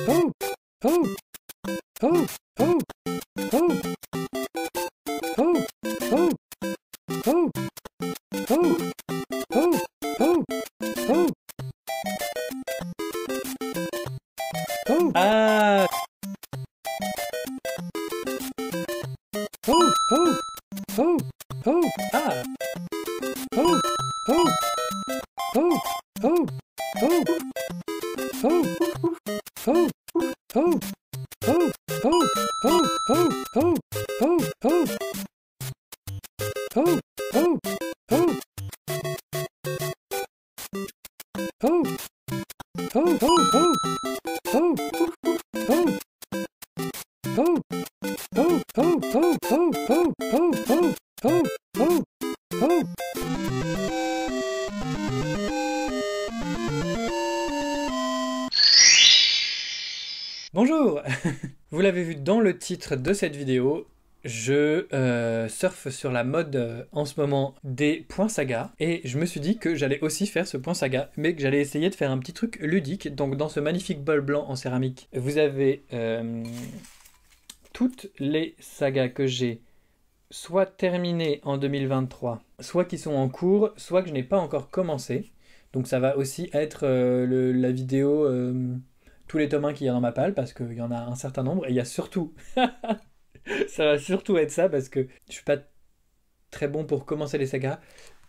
Ah. Bonjour. Vous l'avez vu dans le titre de cette vidéo, je surfe sur la mode en ce moment des points saga et je me suis dit que j'allais aussi faire ce point saga mais que j'allais essayer de faire un petit truc ludique. Donc dans ce magnifique bol blanc en céramique, vous avez toutes les sagas que j'ai soit terminées en 2023, soit qui sont en cours, soit que je n'ai pas encore commencé. Donc ça va aussi être la vidéo... tous les tomes 1 qu'il y a dans ma palle, parce qu'il y en a un certain nombre, et il y a surtout, ça va surtout être ça, parce que je suis pas très bon pour commencer les sagas,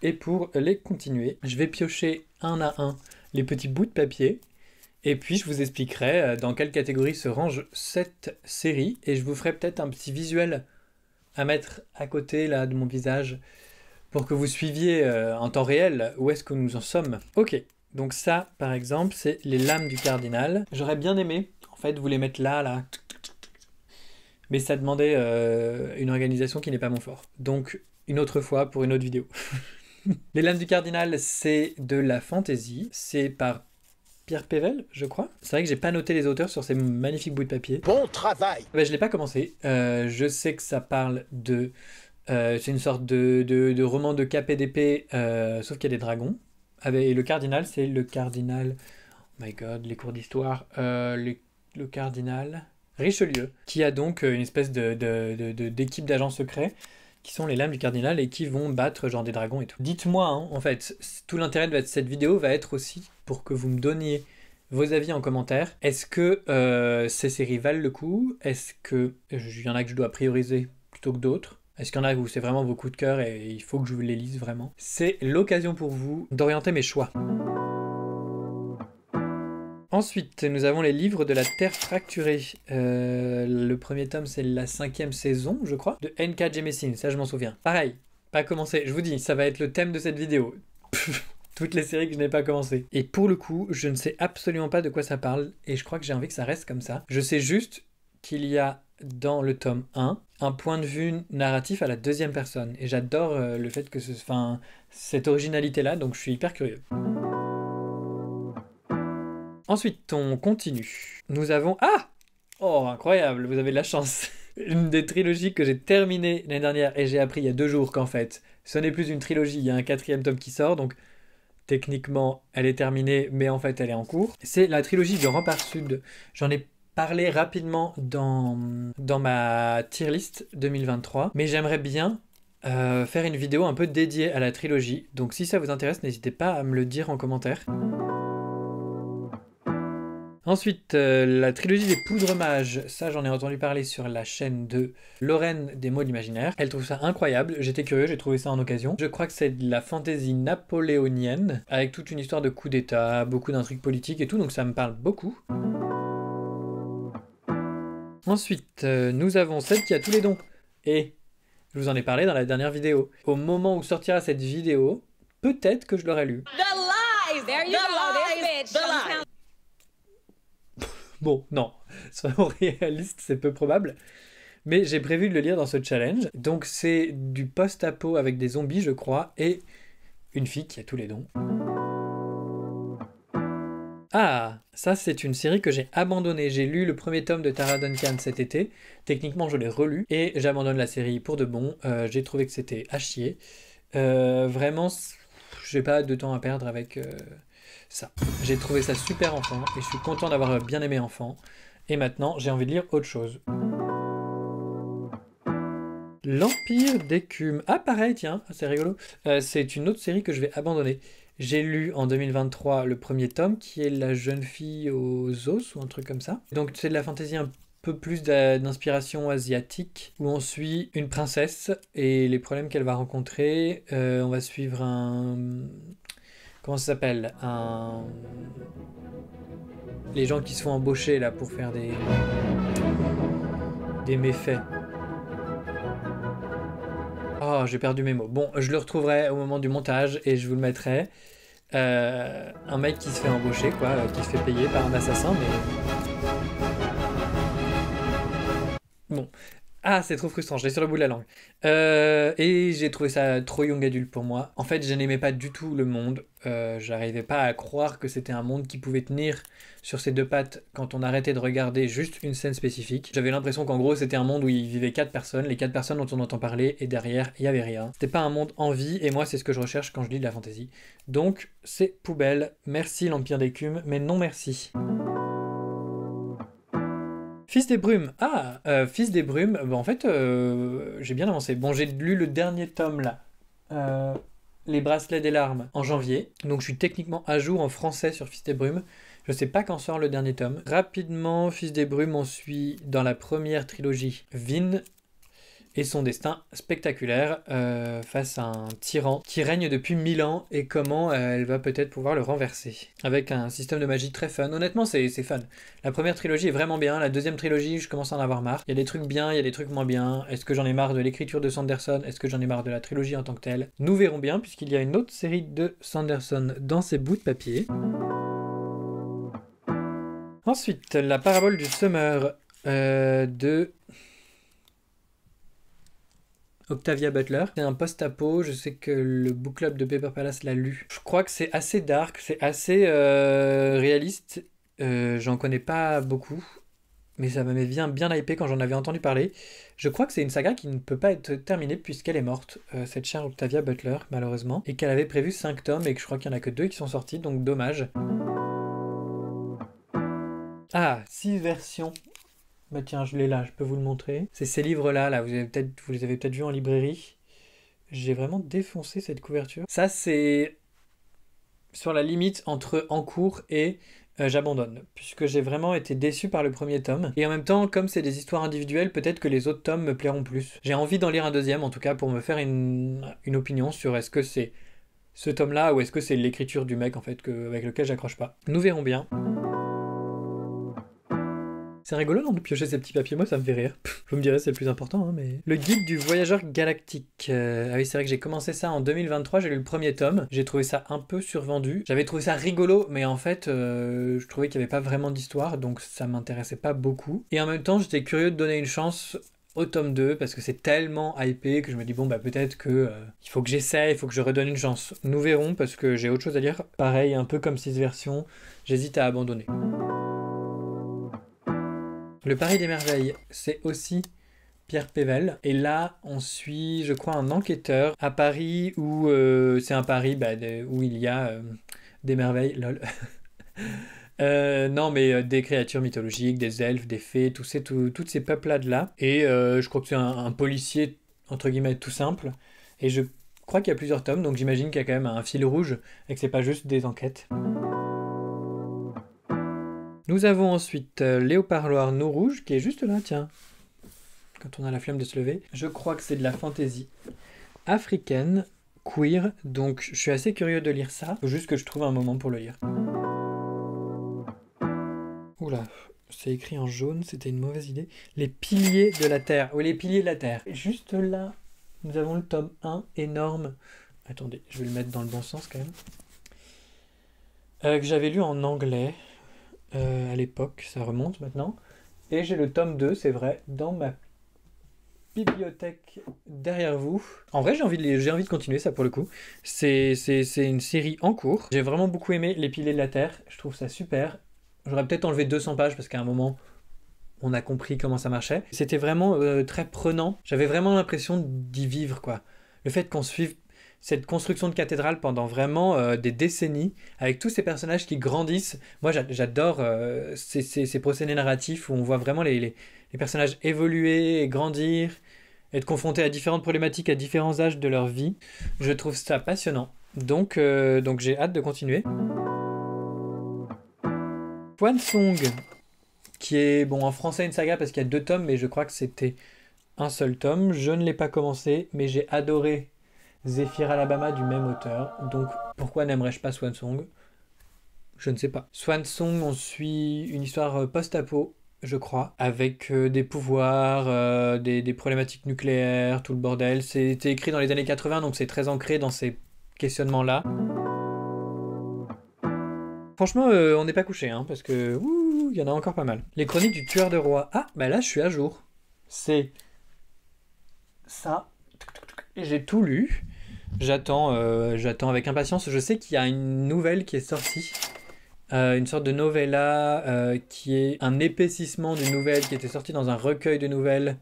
et pour les continuer, je vais piocher un à un les petits bouts de papier, et puis je vous expliquerai dans quelle catégorie se range cette série, et je vous ferai peut-être un petit visuel à mettre à côté là de mon visage, pour que vous suiviez en temps réel où est-ce que nous en sommes. Ok. Donc ça, par exemple, c'est les lames du cardinal. J'aurais bien aimé, en fait, vous les mettre là. Mais ça demandait une organisation qui n'est pas mon fort. Donc, une autre fois pour une autre vidéo. Les lames du cardinal, c'est de la fantaisie. C'est par Pierre Pével, je crois. C'est vrai que j'ai pas noté les auteurs sur ces magnifiques bouts de papier. Bon travail! Je l'ai pas commencé. Je sais que ça parle de... c'est une sorte de roman de cap et d'épée, sauf qu'il y a des dragons. Et le cardinal, c'est le cardinal... Oh my god, les cours d'histoire. Le cardinal Richelieu, qui a donc une espèce d'équipe d'agents secrets, qui sont les lames du cardinal, et qui vont battre genre des dragons et tout. Dites-moi, hein, en fait, tout l'intérêt de cette vidéo va être aussi pour que vous me donniez vos avis en commentaire. Est-ce que ces séries valent le coup? Est-ce que il y en a que je dois prioriser plutôt que d'autres? Est-ce qu'il y en a où c'est vraiment vos coups de cœur et il faut que je vous les lise vraiment? C'est l'occasion pour vous d'orienter mes choix. Ensuite, nous avons les livres de la Terre fracturée. Le premier tome, c'est la 5e saison, je crois, de N.K. Jemisin, ça je m'en souviens. Pareil, pas commencé. Je vous dis, ça va être le thème de cette vidéo. Toutes les séries que je n'ai pas commencé. Et pour le coup, je ne sais absolument pas de quoi ça parle, et je crois que j'ai envie que ça reste comme ça. Je sais juste qu'il y a dans le tome 1 un point de vue narratif à la deuxième personne. Et j'adore le fait que cette originalité-là, donc je suis hyper curieux. Ensuite, on continue. Nous avons... Ah! Oh, incroyable, vous avez de la chance. Une des trilogies que j'ai terminées l'année dernière, et j'ai appris il y a 2 jours qu'en fait, ce n'est plus une trilogie, il y a un 4e tome qui sort, donc techniquement, elle est terminée, mais en fait, elle est en cours. C'est la trilogie du Rempart Sud. J'en ai parlé rapidement dans ma tier list 2023, mais j'aimerais bien faire une vidéo un peu dédiée à la trilogie. Donc si ça vous intéresse, n'hésitez pas à me le dire en commentaire. Ensuite, la trilogie des Poudres Mages, ça j'en ai entendu parler sur la chaîne de Lorraine des mots de l'imaginaire. Elle trouve ça incroyable, j'étais curieux, j'ai trouvé ça en occasion. Je crois que c'est de la fantaisie napoléonienne, avec toute une histoire de coup d'état, beaucoup d'intrigues politiques et tout, donc ça me parle beaucoup. Ensuite, nous avons celle qui a tous les dons. Et je vous en ai parlé dans la dernière vidéo. Au moment où sortira cette vidéo, peut-être que je l'aurai lu. The lies! There you go, this bitch! Bon, non, soyons réalistes, c'est peu probable. Mais j'ai prévu de le lire dans ce challenge. Donc c'est du post-apo avec des zombies, je crois, et une fille qui a tous les dons. Ah, ça c'est une série que j'ai abandonnée. J'ai lu le premier tome de Tara Duncan cet été. Techniquement, je l'ai relu et j'abandonne la série pour de bon. J'ai trouvé que c'était à chier. Vraiment, j'ai pas de temps à perdre avec ça. J'ai trouvé ça super enfant et je suis content d'avoir bien aimé enfant. Et maintenant, j'ai envie de lire autre chose. L'Empire d'écume. Ah, pareil, tiens, c'est rigolo. C'est une autre série que je vais abandonner. J'ai lu en 2023 le premier tome, qui est La jeune fille aux os, ou un truc comme ça. Donc c'est de la fantaisie un peu plus d'inspiration asiatique, où on suit une princesse et les problèmes qu'elle va rencontrer. On va suivre un... Comment ça s'appelle? Les gens qui se font embaucher là pour faire des méfaits. Oh, j'ai perdu mes mots. Bon, je le retrouverai au moment du montage et je vous le mettrai. Un mec qui se fait embaucher, quoi, qui se fait payer par un assassin, mais... Bon. Ah, c'est trop frustrant, je l'ai sur le bout de la langue. Et j'ai trouvé ça trop young adulte pour moi. En fait, je n'aimais pas du tout le monde. J'arrivais pas à croire que c'était un monde qui pouvait tenir sur ses deux pattes quand on arrêtait de regarder juste une scène spécifique. J'avais l'impression qu'en gros, c'était un monde où il vivait 4 personnes, les 4 personnes dont on entend parler, et derrière, il y avait rien. C'était pas un monde en vie, et moi, c'est ce que je recherche quand je lis de la fantasy. Donc, c'est poubelle. Merci l'Empire d'écume, mais non merci. Fils des brumes. Ah, Fils des brumes. Bah, en fait, j'ai bien avancé. Bon, j'ai lu le dernier tome là. Les bracelets des larmes en janvier. Donc je suis techniquement à jour en français sur Fils des brumes. Je sais pas quand sort le dernier tome. Rapidement, Fils des brumes, on suit dans la première trilogie Vin et son destin spectaculaire face à un tyran qui règne depuis 1000 ans et comment elle va peut-être pouvoir le renverser. Avec un système de magie très fun. Honnêtement, c'est fun. La première trilogie est vraiment bien. La deuxième trilogie, je commence à en avoir marre. Il y a des trucs bien, il y a des trucs moins bien. Est-ce que j'en ai marre de l'écriture de Sanderson? Est-ce que j'en ai marre de la trilogie en tant que telle? Nous verrons bien, puisqu'il y a une autre série de Sanderson dans ces bouts de papier. Ensuite, la parabole du Summer de... Octavia Butler. C'est un post-apo, je sais que le book club de Paper Palace l'a lu. Je crois que c'est assez dark, c'est assez réaliste. J'en connais pas beaucoup, mais ça m'avait bien hypé quand j'en avais entendu parler. Je crois que c'est une saga qui ne peut pas être terminée puisqu'elle est morte, cette chère Octavia Butler, malheureusement, et qu'elle avait prévu 5 tomes et que je crois qu'il n'y en a que 2 qui sont sortis, donc dommage. Ah, 6 versions. Bah tiens, je l'ai là, je peux vous le montrer. C'est ces livres-là, là, vous les avez peut-être vus en librairie. J'ai vraiment défoncé cette couverture. Ça, c'est sur la limite entre en cours et j'abandonne, puisque j'ai vraiment été déçu par le premier tome. Et en même temps, comme c'est des histoires individuelles, peut-être que les autres tomes me plairont plus. J'ai envie d'en lire un deuxième, en tout cas, pour me faire une opinion sur est-ce que c'est ce tome-là ou est-ce que c'est l'écriture du mec, en fait, avec lequel j'accroche pas. Nous verrons bien. C'est rigolo non, de piocher ces petits papiers, moi ça me fait rire. Vous me direz c'est le plus important, hein, mais... Le guide du voyageur galactique. Ah oui, c'est vrai que j'ai commencé ça en 2023, j'ai lu le premier tome. J'ai trouvé ça un peu survendu. J'avais trouvé ça rigolo, mais en fait, je trouvais qu'il n'y avait pas vraiment d'histoire, donc ça m'intéressait pas beaucoup. Et en même temps, j'étais curieux de donner une chance au tome 2, parce que c'est tellement hypé que je me dis, bon bah peut-être que il faut que j'essaie, il faut que je redonne une chance. Nous verrons, parce que j'ai autre chose à lire. Pareil, un peu comme 6 versions, j'hésite à abandonner. Le Paris des merveilles, c'est aussi Pierre Pével. Et là, on suit, je crois, un enquêteur à Paris où c'est un Paris où il y a des merveilles, lol. Non, mais des créatures mythologiques, des elfes, des fées, toutes ces peuplades-là. Et je crois que c'est un policier, entre guillemets, tout simple. Et je crois qu'il y a plusieurs tomes, donc j'imagine qu'il y a quand même un fil rouge et que c'est pas juste des enquêtes. Nous avons ensuite Léopard Noir No Rouge, qui est juste là, tiens. Quand on a la flemme de se lever. Je crois que c'est de la fantaisie africaine, queer, donc je suis assez curieux de lire ça. Faut juste que je trouve un moment pour le lire. Oula, c'est écrit en jaune, c'était une mauvaise idée. Les piliers de la Terre. Oui, les piliers de la Terre. Et juste là, nous avons le tome 1, énorme. Attendez, je vais le mettre dans le bon sens quand même. Que j'avais lu en anglais. À l'époque, ça remonte maintenant. Et j'ai le tome 2, c'est vrai, dans ma bibliothèque derrière vous. En vrai, j'ai envie de continuer ça pour le coup. C'est une série en cours. J'ai vraiment beaucoup aimé Les Piliers de la Terre. Je trouve ça super. J'aurais peut-être enlevé 200 pages parce qu'à un moment, on a compris comment ça marchait. C'était vraiment très prenant. J'avais vraiment l'impression d'y vivre, quoi. Le fait qu'on suive cette construction de cathédrale pendant vraiment des décennies, avec tous ces personnages qui grandissent. Moi, j'adore ces procédés narratifs où on voit vraiment les personnages évoluer et grandir, être confrontés à différentes problématiques à différents âges de leur vie. Je trouve ça passionnant. Donc j'ai hâte de continuer. Swan Song, qui est bon en français une saga parce qu'il y a 2 tomes, mais je crois que c'était un seul tome. Je ne l'ai pas commencé, mais j'ai adoré Zephyr Alabama du même auteur. Donc pourquoi n'aimerais-je pas Swan Song? Je ne sais pas. Swan Song, on suit une histoire post-apo, je crois, avec des pouvoirs, des problématiques nucléaires, tout le bordel. C'était écrit dans les années 80, donc c'est très ancré dans ces questionnements-là. Franchement, on n'est pas couché, hein, parce que il y en a encore pas mal. Les chroniques du tueur de roi. Ah, bah là, je suis à jour. C'est ça. Et j'ai tout lu. J'attends avec impatience. Je sais qu'il y a une nouvelle qui est sortie. Une sorte de novella qui est un épaississement d'une nouvelle qui était sortie dans un recueil de nouvelles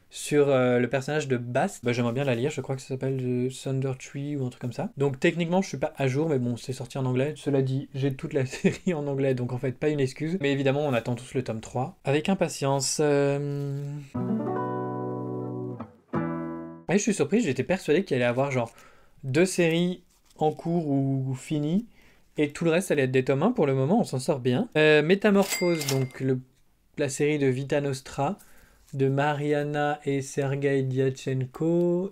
sur le personnage de Bast. Bah, j'aimerais bien la lire, je crois que ça s'appelle The Thunder Tree ou un truc comme ça. Donc techniquement je suis pas à jour, mais bon, c'est sorti en anglais. Cela dit, j'ai toute la série en anglais, donc en fait pas une excuse. Mais évidemment on attend tous le tome 3 avec impatience. Et je suis surpris, j'étais persuadé qu'il allait y avoir genre 2 séries en cours ou finies, et tout le reste allait être des tomes 1. Pour le moment on s'en sort bien. Métamorphose, donc la série de Vita Nostra, de Mariana et Sergei Diatchenko.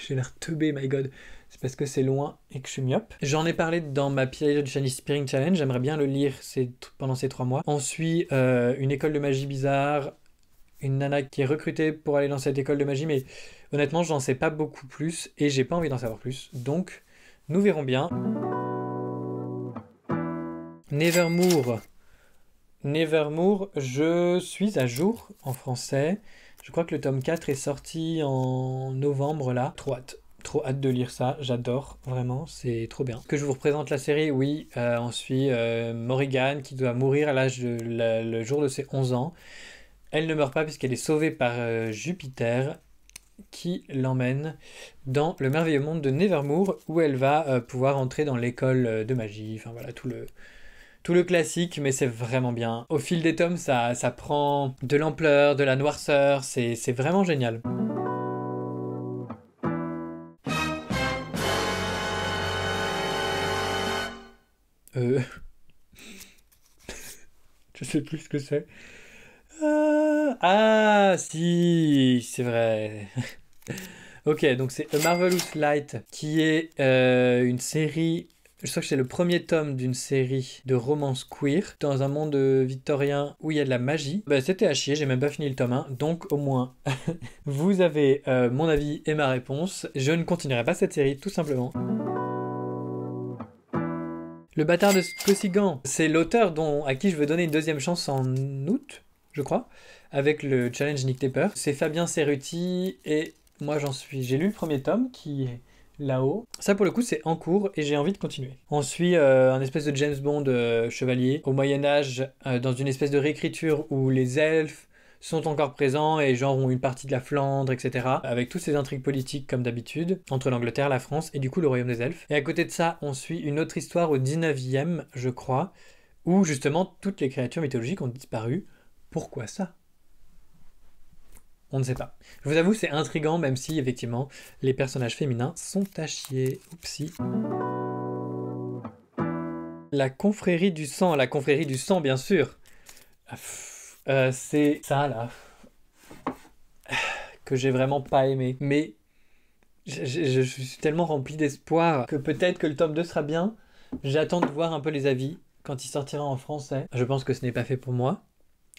J'ai l'air teubé, my god. C'est parce que c'est loin et que je suis myope. J'en ai parlé dans ma période Chinese Spring Challenge. J'aimerais bien le lire pendant ces 3 mois. On suit une école de magie bizarre. Une nana qui est recrutée pour aller dans cette école de magie. Mais honnêtement, j'en sais pas beaucoup plus. Et j'ai pas envie d'en savoir plus. Donc, nous verrons bien. Nevermore, je suis à jour en français. Je crois que le tome 4 est sorti en novembre là. Trop hâte de lire ça, j'adore, vraiment, c'est trop bien. Que je vous représente la série, oui, on suit Morrigan qui doit mourir à le jour de ses 11 ans. Elle ne meurt pas puisqu'elle est sauvée par Jupiter qui l'emmène dans le merveilleux monde de Nevermore où elle va pouvoir entrer dans l'école de magie, enfin voilà, tout le classique, mais c'est vraiment bien. Au fil des tomes, ça prend de l'ampleur, de la noirceur, c'est vraiment génial. Je sais plus ce que c'est. Ah, si, c'est vrai. Ok, donc c'est A Marvelous Light, qui est une série. Je crois que c'est le premier tome d'une série de romances queer dans un monde victorien où il y a de la magie. Bah, c'était à chier, j'ai même pas fini le tome 1, donc au moins vous avez mon avis et ma réponse. Je ne continuerai pas cette série, tout simplement. Le bâtard de Cossigan, c'est l'auteur à qui je veux donner une 2e chance en août, je crois, avec le challenge Nick Tepper. C'est Fabien Cerruti et moi j'ai lu le premier tome qui est là-haut. Ça pour le coup c'est en cours et j'ai envie de continuer. On suit un espèce de James Bond chevalier au Moyen-Âge dans une espèce de réécriture où les elfes sont encore présents et genre ont une partie de la Flandre, etc. Avec toutes ces intrigues politiques comme d'habitude, entre l'Angleterre, la France et du coup le Royaume des Elfes. Et à côté de ça, on suit une autre histoire au 19e, je crois, où justement toutes les créatures mythologiques ont disparu. Pourquoi ça ? On ne sait pas. Je vous avoue, c'est intriguant, même si effectivement les personnages féminins sont à chier. Oupsie. La confrérie du sang bien sûr. C'est ça là que j'ai vraiment pas aimé. Mais je suis tellement rempli d'espoir que peut-être que le tome 2 sera bien. J'attends de voir un peu les avis quand il sortira en français. Je pense que ce n'est pas fait pour moi.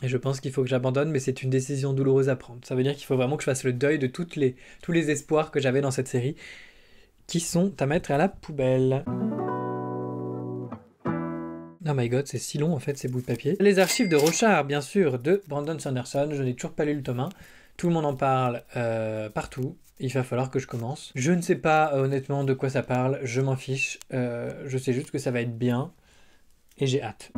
Et je pense qu'il faut que j'abandonne, mais c'est une décision douloureuse à prendre. Ça veut dire qu'il faut vraiment que je fasse le deuil de tous les espoirs que j'avais dans cette série, qui sont à mettre à la poubelle. Oh my god, c'est si long en fait ces bouts de papier. Les archives de Rochard, bien sûr, de Brandon Sanderson. Je n'ai toujours pas lu le tome 1. Tout le monde en parle partout. Il va falloir que je commence. Je ne sais pas honnêtement de quoi ça parle. Je m'en fiche. Je sais juste que ça va être bien. Et j'ai hâte.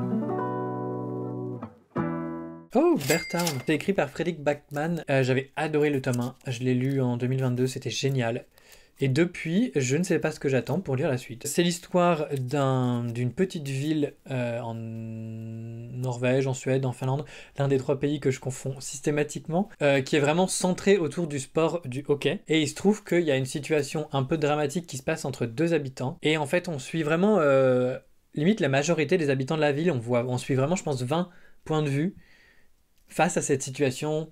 Oh, Beartown. C'est écrit par Fredrik Backman. J'avais adoré le tome 1. Je l'ai lu en 2022. C'était génial. Et depuis, je ne sais pas ce que j'attends pour lire la suite. C'est l'histoire d'une petite ville en Norvège, en Suède, en Finlande, l'un des 3 pays que je confonds systématiquement, qui est vraiment centré autour du sport du hockey. Et il se trouve qu'il y a une situation un peu dramatique qui se passe entre 2 habitants. Et en fait, on suit vraiment, limite, la majorité des habitants de la ville. On suit vraiment, je pense, 20 points de vue face à cette situation.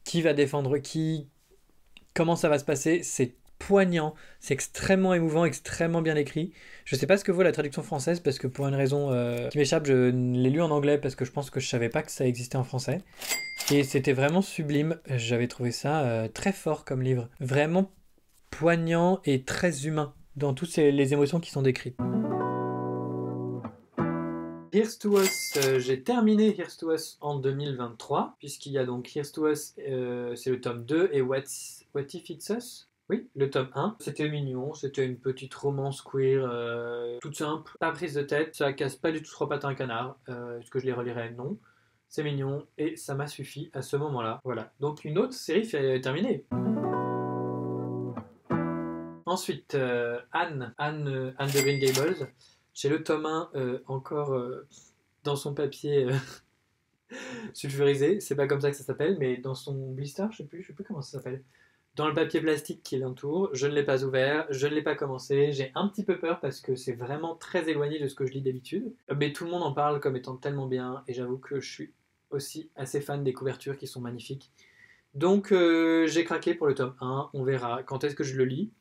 Qui va défendre qui? Comment ça va se passer? C'est poignant, c'est extrêmement émouvant, extrêmement bien écrit. Je sais pas ce que vaut la traduction française parce que pour une raison qui m'échappe, je l'ai lu en anglais parce que je pense que je savais pas que ça existait en français. Et c'était vraiment sublime. J'avais trouvé ça très fort comme livre. Vraiment poignant et très humain dans toutes les émotions qui sont décrites. Here's to Us, j'ai terminé Here's to Us en 2023, puisqu'il y a donc Here's to Us, c'est le tome 2, et What If It's Us? Oui, le tome 1. C'était mignon, c'était une petite romance queer, toute simple, pas prise de tête, ça casse pas du tout 3 pattes à un canard. Est-ce que je les relirai? Non. C'est mignon, et ça m'a suffi à ce moment-là. Voilà, donc une autre série terminée. Ensuite, Anne de Green Gables. J'ai le tome 1 encore dans son papier sulfurisé, c'est pas comme ça que ça s'appelle, mais dans son blister, je sais plus comment ça s'appelle. Dans le papier plastique qui l'entoure, je ne l'ai pas ouvert, je ne l'ai pas commencé, j'ai un petit peu peur parce que c'est vraiment très éloigné de ce que je lis d'habitude, mais tout le monde en parle comme étant tellement bien, et j'avoue que je suis aussi assez fan des couvertures qui sont magnifiques. Donc j'ai craqué pour le tome 1, on verra quand est-ce que je le lis.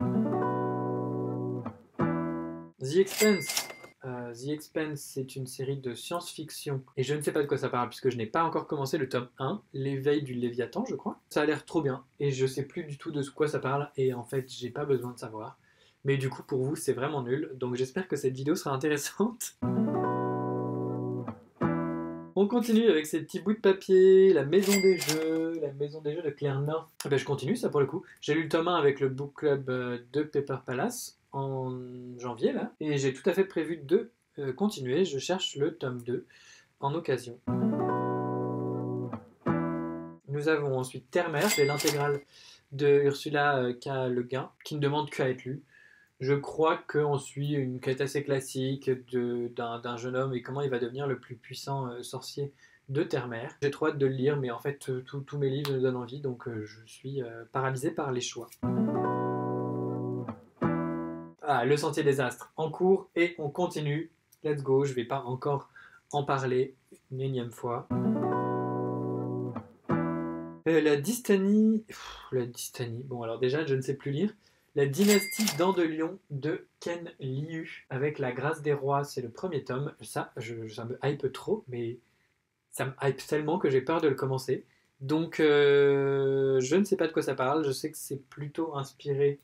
The Expanse. The Expanse, c'est une série de science-fiction et je ne sais pas de quoi ça parle puisque je n'ai pas encore commencé le tome 1, l'éveil du Léviathan, je crois. Ça a l'air trop bien et je sais plus du tout de quoi ça parle et en fait, j'ai pas besoin de savoir. Mais du coup, pour vous, c'est vraiment nul, donc j'espère que cette vidéo sera intéressante. On continue avec ces petits bouts de papier, la maison des jeux de Claire North. Ben, je continue ça pour le coup. J'ai lu le tome 1 avec le book club de Paper Palace en janvier là, et j'ai tout à fait prévu de continuer. Je cherche le tome 2 en occasion. Nous avons ensuite Terre-Mère, j'ai l'intégrale de Ursula K. Le Guin, qui ne demande qu'à être lue. Je crois qu'on suit une quête assez classique d'un jeune homme et comment il va devenir le plus puissant sorcier de Terre-Mère. J'ai trop hâte de le lire, mais en fait, tous mes livres me donnent envie, donc je suis paralysé par les choix. Ah, Le Sentier des Astres, en cours, et on continue. Let's go, je vais pas encore en parler une énième fois. La Dystanie... Bon, alors déjà, je ne sais plus lire. La dynastie d'Andelion de Ken Liu, avec la grâce des rois, c'est le premier tome. Ça me hype trop, mais ça me hype tellement que j'ai peur de le commencer. Donc, je ne sais pas de quoi ça parle. Je sais que c'est plutôt inspiré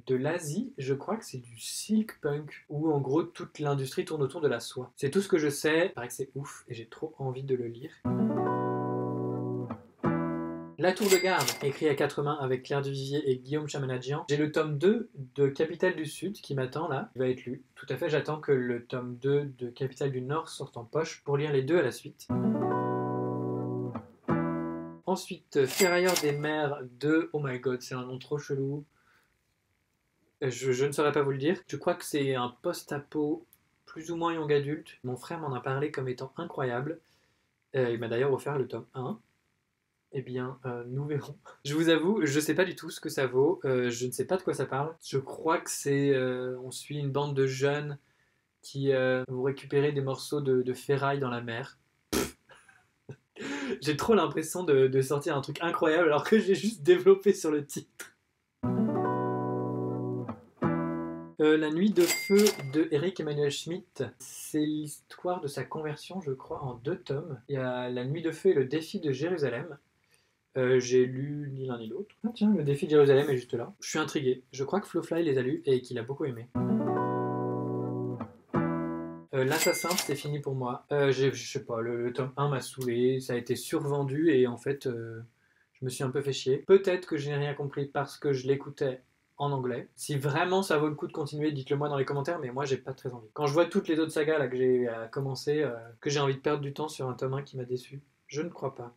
de l'Asie. Je crois que c'est du silk punk, où en gros toute l'industrie tourne autour de la soie. C'est tout ce que je sais. Il paraît que c'est ouf et j'ai trop envie de le lire. La Tour de Garde, écrit à 4 mains avec Claire Duvivier et Guillaume Chamanadjian. J'ai le tome 2 de Capitale du Sud qui m'attend là, il va être lu. Tout à fait, j'attends que le tome 2 de Capitale du Nord sorte en poche pour lire les deux à la suite. Ensuite, Ferrailleur des mers 2, oh my god, c'est un nom trop chelou. Je ne saurais pas vous le dire. Je crois que c'est un post-apo plus ou moins young adulte. Mon frère m'en a parlé comme étant incroyable. Il m'a d'ailleurs offert le tome 1. Eh bien, nous verrons. Je vous avoue, je sais pas du tout ce que ça vaut. Je ne sais pas de quoi ça parle. Je crois que c'est... on suit une bande de jeunes qui vont récupérer des morceaux de ferraille dans la mer. J'ai trop l'impression de sortir un truc incroyable alors que j'ai juste développé sur le titre. La nuit de feu de Eric Emmanuel Schmitt, c'est l'histoire de sa conversion, je crois, en 2 tomes. Il y a La nuit de feu et le défi de Jérusalem. J'ai lu ni l'un ni l'autre. Ah tiens, le défi de Jérusalem est juste là. Je suis intrigué. Je crois que Flowfly les a lus et qu'il a beaucoup aimé. L'Assassin, c'est fini pour moi. Je sais pas, le tome 1 m'a saoulé, ça a été survendu et en fait, je me suis un peu fait chier. Peut-être que je n'ai rien compris parce que je l'écoutais en anglais. Si vraiment ça vaut le coup de continuer, dites-le moi dans les commentaires, mais moi j'ai pas très envie. Quand je vois toutes les autres sagas là, que j'ai commencé, que j'ai envie de perdre du temps sur un tome 1 qui m'a déçu, je ne crois pas.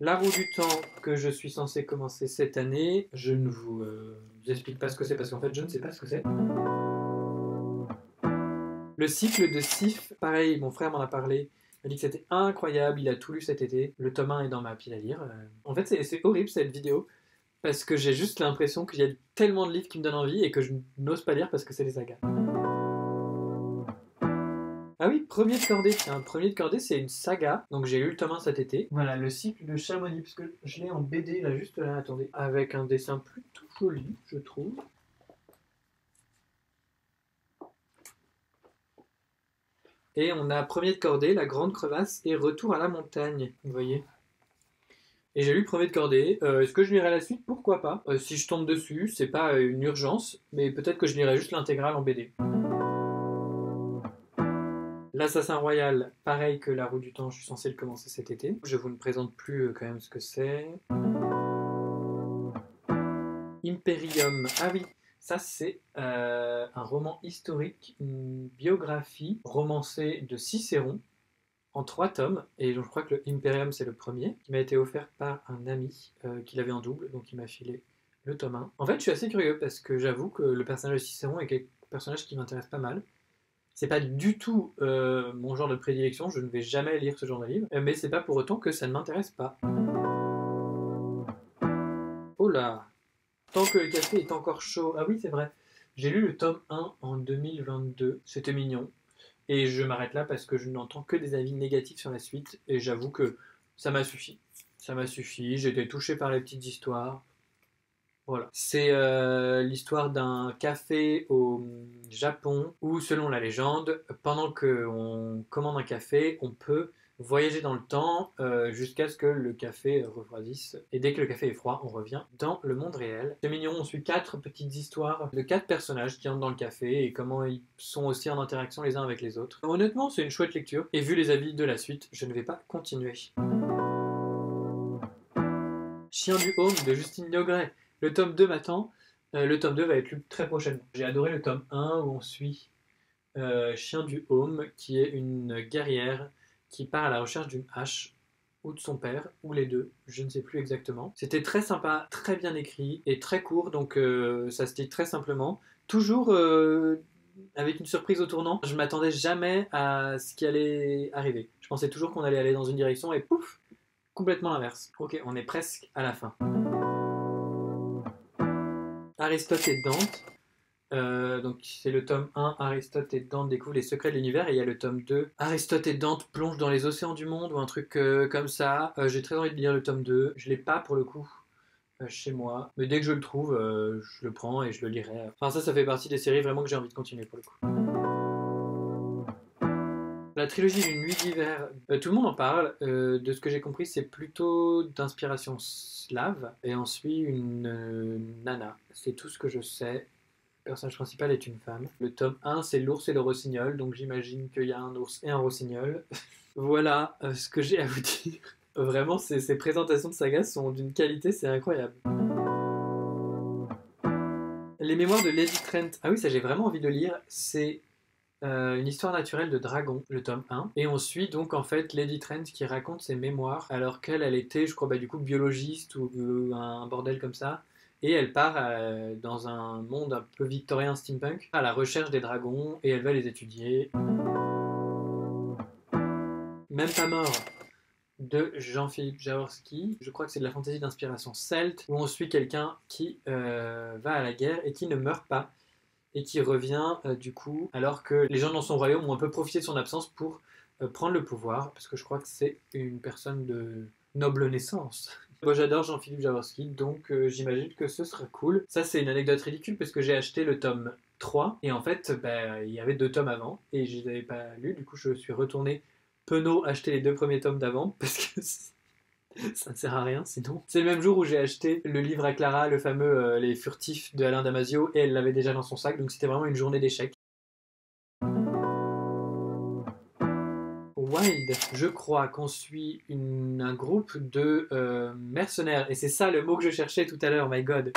La roue du temps que je suis censé commencer cette année, je ne vous explique pas ce que c'est parce qu'en fait je ne sais pas ce que c'est. Le cycle de Sif, pareil, mon frère m'en a parlé. Il m'a dit que c'était incroyable, il a tout lu cet été. Le tome 1 est dans ma pile à lire. En fait, c'est horrible cette vidéo parce que j'ai juste l'impression qu'il y a tellement de livres qui me donnent envie et que je n'ose pas lire parce que c'est des sagas. Ah oui, Premier de cordée. Un Premier de cordée, c'est une saga. Donc j'ai lu le tome 1 cet été. Voilà, le cycle de Chamonix, parce que je l'ai en BD là, juste là, attendez. Avec un dessin plutôt joli, je trouve. Et on a Premier de cordée, La Grande Crevasse et Retour à la montagne. Vous voyez. Et j'ai lu Premier de cordée. Est-ce que je lirai la suite? Pourquoi pas. Si je tombe dessus, c'est pas une urgence, mais peut-être que je lirai juste l'intégrale en BD. L'Assassin Royal, pareil que La Roue du Temps, je suis censé le commencer cet été. Je vous ne présente plus quand même ce que c'est. Imperium, ah oui, ça c'est un roman historique, une biographie romancée de Cicéron en 3 tomes. Et donc je crois que le Imperium c'est le premier, qui m'a été offert par un ami qui l'avait en double, donc il m'a filé le tome 1. En fait, je suis assez curieux parce que j'avoue que le personnage de Cicéron est un personnage qui m'intéresse pas mal. C'est pas du tout mon genre de prédilection, je ne vais jamais lire ce genre de livre, mais c'est pas pour autant que ça ne m'intéresse pas. Oh là! Tant que le café est encore chaud. Ah oui, c'est vrai. J'ai lu le tome 1 en 2022, c'était mignon. Et je m'arrête là parce que je n'entends que des avis négatifs sur la suite, et j'avoue que ça m'a suffi. Ça m'a suffi, j'étais touché par les petites histoires. Voilà. C'est l'histoire d'un café au Japon où, selon la légende, pendant qu'on commande un café, on peut voyager dans le temps jusqu'à ce que le café refroidisse. Et dès que le café est froid, on revient dans le monde réel. C'est mignon, on suit 4 petites histoires de 4 personnages qui entrent dans le café et comment ils sont aussi en interaction les uns avec les autres. Honnêtement, c'est une chouette lecture. Et vu les avis de la suite, je ne vais pas continuer. Chien du Home de Justine Liogret. Le tome 2 m'attend. Le tome 2 va être lu très prochainement. J'ai adoré le tome 1 où on suit Chien du Home, qui est une guerrière qui part à la recherche d'une hache, ou de son père, ou les deux, je ne sais plus exactement. C'était très sympa, très bien écrit et très court, donc ça se dit très simplement. Toujours avec une surprise au tournant. Je m'attendais jamais à ce qui allait arriver. Je pensais toujours qu'on allait aller dans une direction et pouf, complètement l'inverse. Ok, on est presque à la fin. Aristote et Dante. Donc c'est le tome 1, Aristote et Dante découvrent les secrets de l'univers, et il y a le tome 2, Aristote et Dante plongent dans les océans du monde, ou un truc comme ça. J'ai très envie de lire le tome 2, je l'ai pas pour le coup chez moi, mais dès que je le trouve, je le prends et je le lirai. Enfin ça fait partie des séries vraiment que j'ai envie de continuer pour le coup. La trilogie d'une nuit d'hiver, tout le monde en parle. De ce que j'ai compris, c'est plutôt d'inspiration slave. Et on suit une nana. C'est tout ce que je sais. Le personnage principal est une femme. Le tome 1, c'est l'ours et le rossignol. Donc j'imagine qu'il y a un ours et un rossignol. Voilà ce que j'ai à vous dire. Vraiment, ces présentations de sagas sont d'une qualité, c'est incroyable. Les mémoires de Lady Trent. Ah oui, ça j'ai vraiment envie de lire. C'est une histoire naturelle de dragon, le tome 1. Et on suit donc en fait Lady Trent qui raconte ses mémoires alors qu'elle était, je crois, du coup biologiste ou un bordel comme ça. Et elle part dans un monde un peu victorien steampunk à la recherche des dragons et elle va les étudier. Même pas mort de Jean-Philippe Jaworski. Je crois que c'est de la fantaisie d'inspiration celte où on suit quelqu'un qui va à la guerre et qui ne meurt pas. Et qui revient du coup, alors que les gens dans son royaume ont un peu profité de son absence pour prendre le pouvoir, parce que je crois que c'est une personne de noble naissance. Moi j'adore Jean-Philippe Jaworski, donc j'imagine que ce sera cool. Ça c'est une anecdote ridicule, parce que j'ai acheté le tome 3, et en fait il y avait 2 tomes avant, et je les avais pas lus, du coup je suis retourné penaud acheter les 2 premiers tomes d'avant, parce que ça ne sert à rien sinon. C'est le même jour où j'ai acheté le livre à Clara, le fameux Les Furtifs de Alain Damasio, et elle l'avait déjà dans son sac, donc c'était vraiment une journée d'échec. Wild, je crois qu'on suit un groupe de mercenaires, et c'est ça le mot que je cherchais tout à l'heure, my god.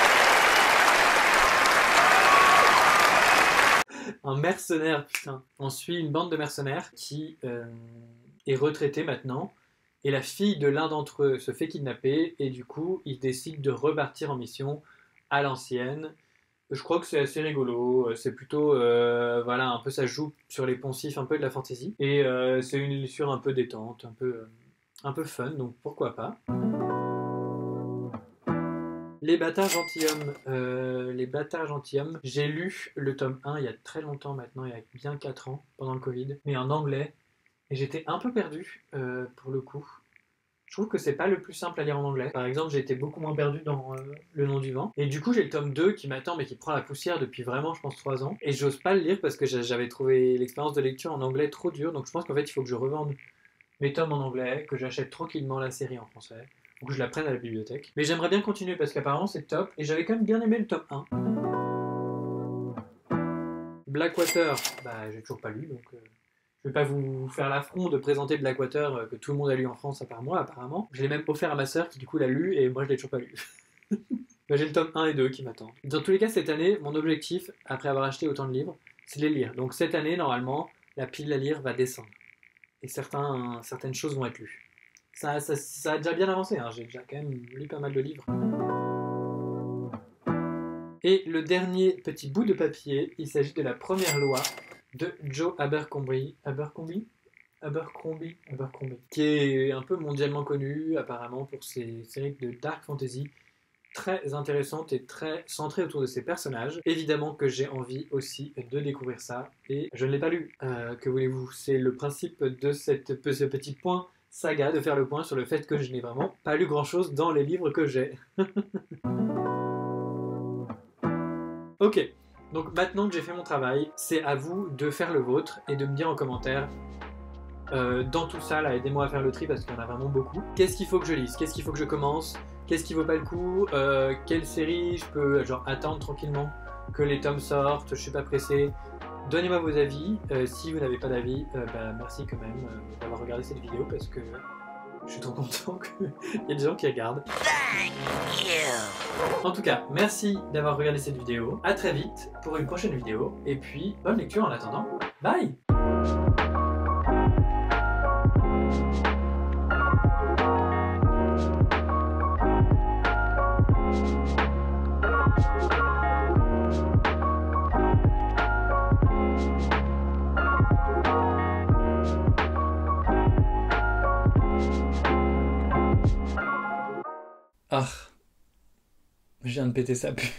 Un mercenaire, putain. On suit une bande de mercenaires qui est retraitée maintenant, et la fille de l'un d'entre eux se fait kidnapper, et du coup, ils décident de repartir en mission à l'ancienne. Je crois que c'est assez rigolo, c'est plutôt, voilà, un peu ça joue sur les poncifs, un peu de la fantaisie, et c'est une lecture un peu détente, un peu fun, donc pourquoi pas. Les bâtards gentilshommes, j'ai lu le tome 1 il y a très longtemps maintenant, il y a bien 4 ans, pendant le Covid, mais en anglais, et j'étais un peu perdu pour le coup. Je trouve que c'est pas le plus simple à lire en anglais. Par exemple, j'ai été beaucoup moins perdu dans Le Nom du Vent. Et du coup, j'ai le tome 2 qui m'attend, mais qui prend la poussière depuis vraiment, je pense, 3 ans. Et j'ose pas le lire parce que j'avais trouvé l'expérience de lecture en anglais trop dure. Donc je pense qu'en fait, il faut que je revende mes tomes en anglais, que j'achète tranquillement la série en français, ou que je la prenne à la bibliothèque. Mais j'aimerais bien continuer parce qu'apparemment, c'est top. Et j'avais quand même bien aimé le tome 1. Blackwater, bah, j'ai toujours pas lu, donc... Je vais pas vous faire l'affront de présenter Blackwater que tout le monde a lu en France à part moi apparemment. Je l'ai même offert à ma sœur qui du coup l'a lu et moi je l'ai toujours pas lu. Bah, j'ai le tome 1 et 2 qui m'attendent. Dans tous les cas cette année, mon objectif, après avoir acheté autant de livres, c'est de les lire. Donc cette année normalement, la pile à lire va descendre. Et certaines choses vont être lues. Ça a déjà bien avancé, hein. J'ai déjà quand même lu pas mal de livres. Et le dernier petit bout de papier, il s'agit de la première loi de Joe Abercrombie, qui est un peu mondialement connu apparemment pour ses séries de dark fantasy très intéressantes et très centrées autour de ses personnages. Évidemment que j'ai envie aussi de découvrir ça et je ne l'ai pas lu. Que voulez-vous? C'est le principe de ce petit point saga, de faire le point sur le fait que je n'ai vraiment pas lu grand-chose dans les livres que j'ai. Ok. Donc maintenant que j'ai fait mon travail, c'est à vous de faire le vôtre et de me dire en commentaire dans tout ça, là, aidez-moi à faire le tri parce qu'il y en a vraiment beaucoup. Qu'est-ce qu'il faut que je lise? Qu'est-ce qu'il faut que je commence? Qu'est-ce qui vaut pas le coup? Quelle série je peux attendre tranquillement que les tomes sortent? Je suis pas pressé. Donnez-moi vos avis. Si vous n'avez pas d'avis, merci quand même d'avoir regardé cette vidéo parce que je suis trop content qu'il y ait des gens qui regardent. En tout cas, merci d'avoir regardé cette vidéo. À très vite pour une prochaine vidéo. Et puis, bonne lecture en attendant. Bye! Ah, je viens de péter sa pue.